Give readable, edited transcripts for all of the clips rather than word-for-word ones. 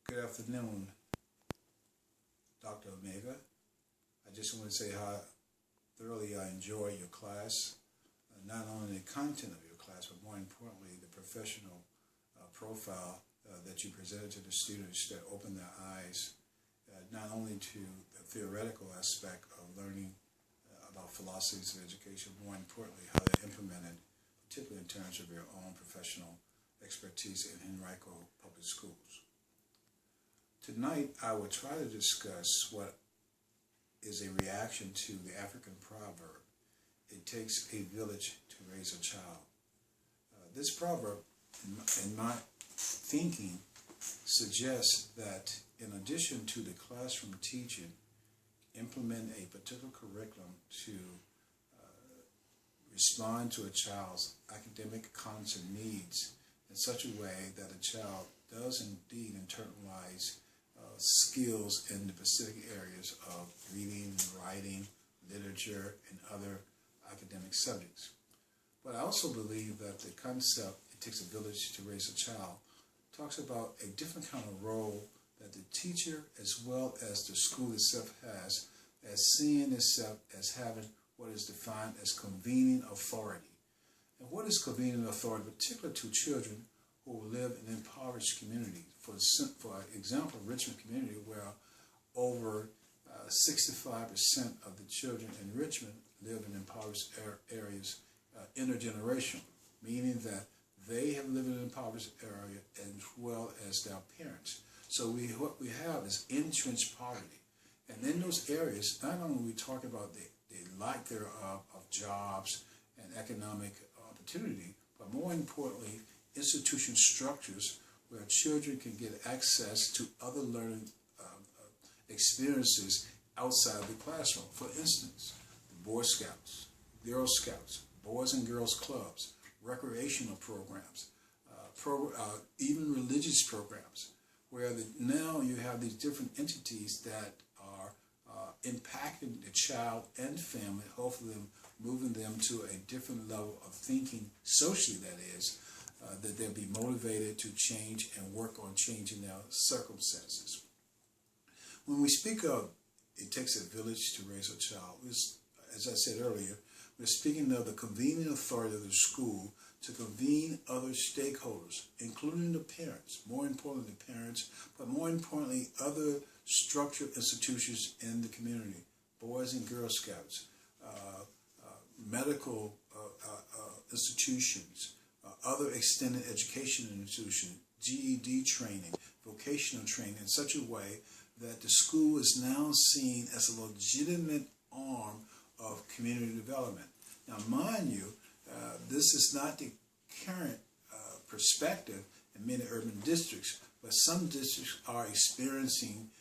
Good afternoon, Dr. Omega. I just want to say how thoroughly I enjoy your class, not only the content of your class, but more importantly, the professional profile that you presented to the students that opened their eyes, not only to the theoretical aspect of learning about philosophies of education, more importantly, how they're implemented, particularly in terms of your own professional expertise in Henrico Public Schools. Tonight, I will try to discuss what is a reaction to the African proverb, "It takes a village to raise a child." This proverb, in my thinking, suggests that in addition to the classroom teaching, implement a particular curriculum to respond to a child's academic content needs in such a way that a child does indeed internalize skills in the specific areas of reading, writing, literature, and other academic subjects. But I also believe that the concept, "it takes a village to raise a child," talks about a different kind of role that the teacher as well as the school itself has, as seeing itself as having what is defined as convening authority. And what is convening authority, particularly to children who live in impoverished communities? For example, Richmond community, where over 65% of the children in Richmond live in impoverished areas, intergenerational, meaning that they have lived in an impoverished area as well as their parents. So what we have is entrenched poverty. And in those areas, not only are we talking about the lack thereof of jobs and economic opportunity, but more importantly, institution structures where children can get access to other learning experiences outside the classroom. For instance, the Boy Scouts, Girl Scouts, Boys and Girls Clubs, recreational programs, even religious programs, where now you have these different entities that are impacting the child and family, hopefully moving them to a different level of thinking, socially that is, that they'll be motivated to change and work on changing their circumstances. When we speak of "it takes a village to raise a child," as I said earlier, we're speaking of the convening authority of the school to convene other stakeholders, including the parents, more importantly the parents, but more importantly other structured institutions in the community, Boys and Girl Scouts, medical institutions, other extended education institutions, GED training, vocational training, in such a way that the school is now seen as a legitimate arm of community development. Now, mind you, this is not the current perspective in many urban districts, but some districts are experimenting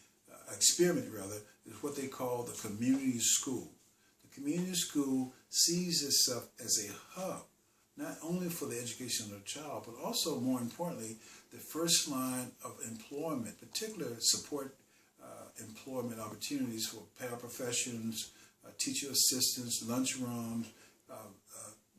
with what they call the community school. The community school sees itself as a hub, not only for the education of the child, but also, more importantly, the first line of employment, particular support employment opportunities for paraprofessions, teacher assistants, lunchrooms,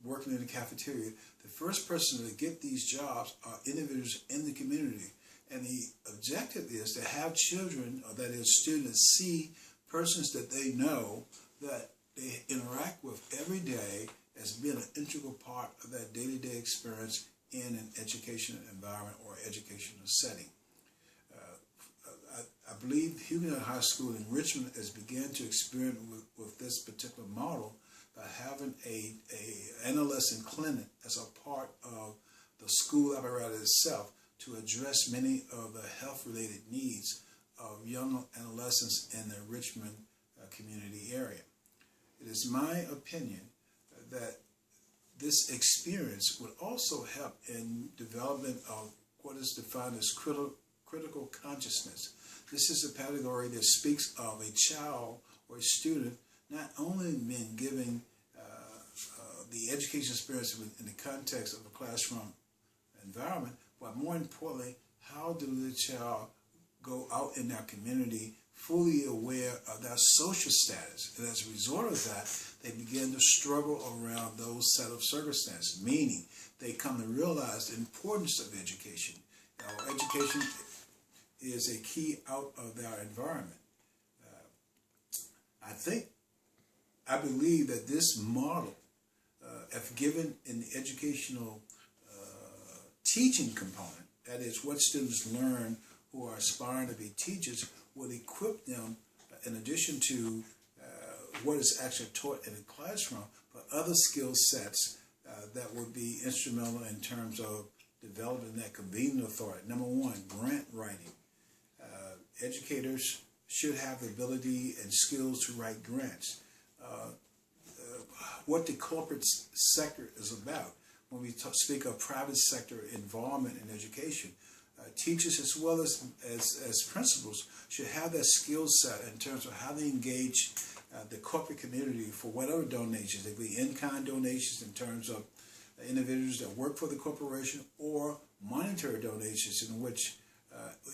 working in the cafeteria. The first person to get these jobs are individuals in the community. And the objective is to have children, or that is students, see persons that they know that they interact with every day as being an integral part of that day-to-day experience in an educational environment or educational setting. I believe Huguenot High School in Richmond has begun to experiment with this particular model by having a adolescent clinic as a part of the school apparatus itself to address many of the health-related needs of young adolescents in the Richmond community area. It is my opinion that this experience would also help in development of what is defined as critical consciousness. This is a category that speaks of a child or a student not only being given the education experience in the context of a classroom environment, but more importantly, how do the child go out in their community fully aware of their social status? And as a result of that, they begin to struggle around those set of circumstances, meaning they come to realize the importance of education. Education is a key out of our environment. I believe that this model, if given in the educational teaching component, that is what students learn who are aspiring to be teachers, will equip them, in addition to what is actually taught in the classroom, but other skill sets that would be instrumental in terms of developing that convening authority. Number one, grant writing. Educators should have the ability and skills to write grants. What the corporate sector is about, when we speak of private sector involvement in education, teachers as well as principals should have that skill set in terms of how they engage the corporate community for whatever donations. They be in-kind donations in terms of individuals that work for the corporation, or monetary donations in which,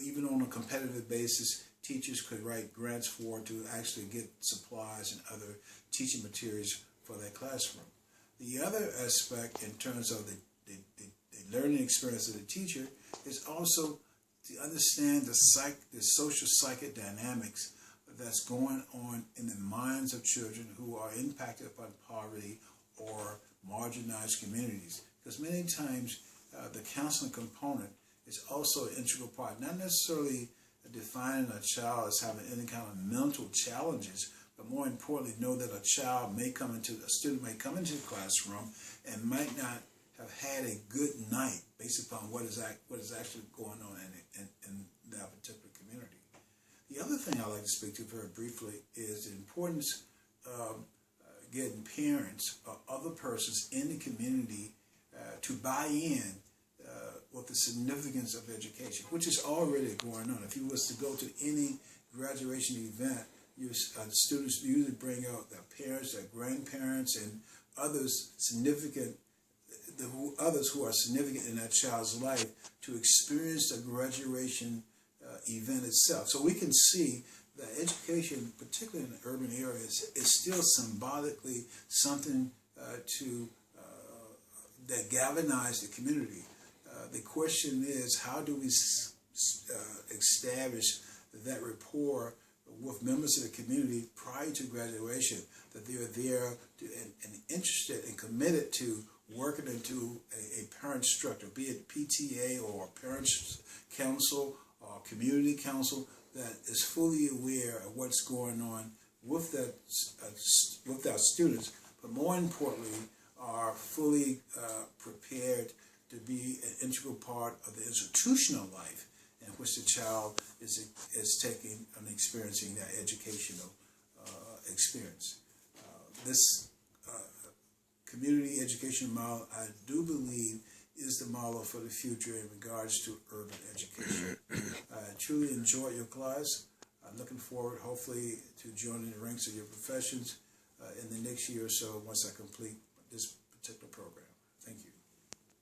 even on a competitive basis, teachers could write grants for to actually get supplies and other teaching materials for their classroom. The other aspect in terms of the learning experience of the teacher is also to understand the social psychodynamics that's going on in the minds of children who are impacted by poverty or marginalized communities. Because many times the counseling component is also an integral part, not necessarily defining a child as having any kind of mental challenges, but more importantly, know that a student may come into the classroom and might not have had a good night based upon what is actually going on in that particular community. The other thing I'd like to speak to very briefly is the importance of getting parents or other persons in the community to buy in with the significance of education, which is already going on. If you was to go to any graduation event, students usually bring out their parents, their grandparents, and others who are significant in that child's life to experience the graduation event itself. So we can see that education, particularly in the urban areas, is still symbolically something that galvanizes the community. The question is, how do we establish that rapport with members of the community prior to graduation, that they are there and interested and committed to working into a parent structure, be it PTA or parents council or community council, that is fully aware of what's going on with our students, but more importantly, are fully prepared to be an integral part of the institutional life in which the child is taking and experiencing that educational experience. This community education model, I do believe, is the model for the future in regards to urban education. I truly enjoyed your class. I'm looking forward, hopefully, to joining the ranks of your professions in the next year or so once I complete this particular program. Thank you.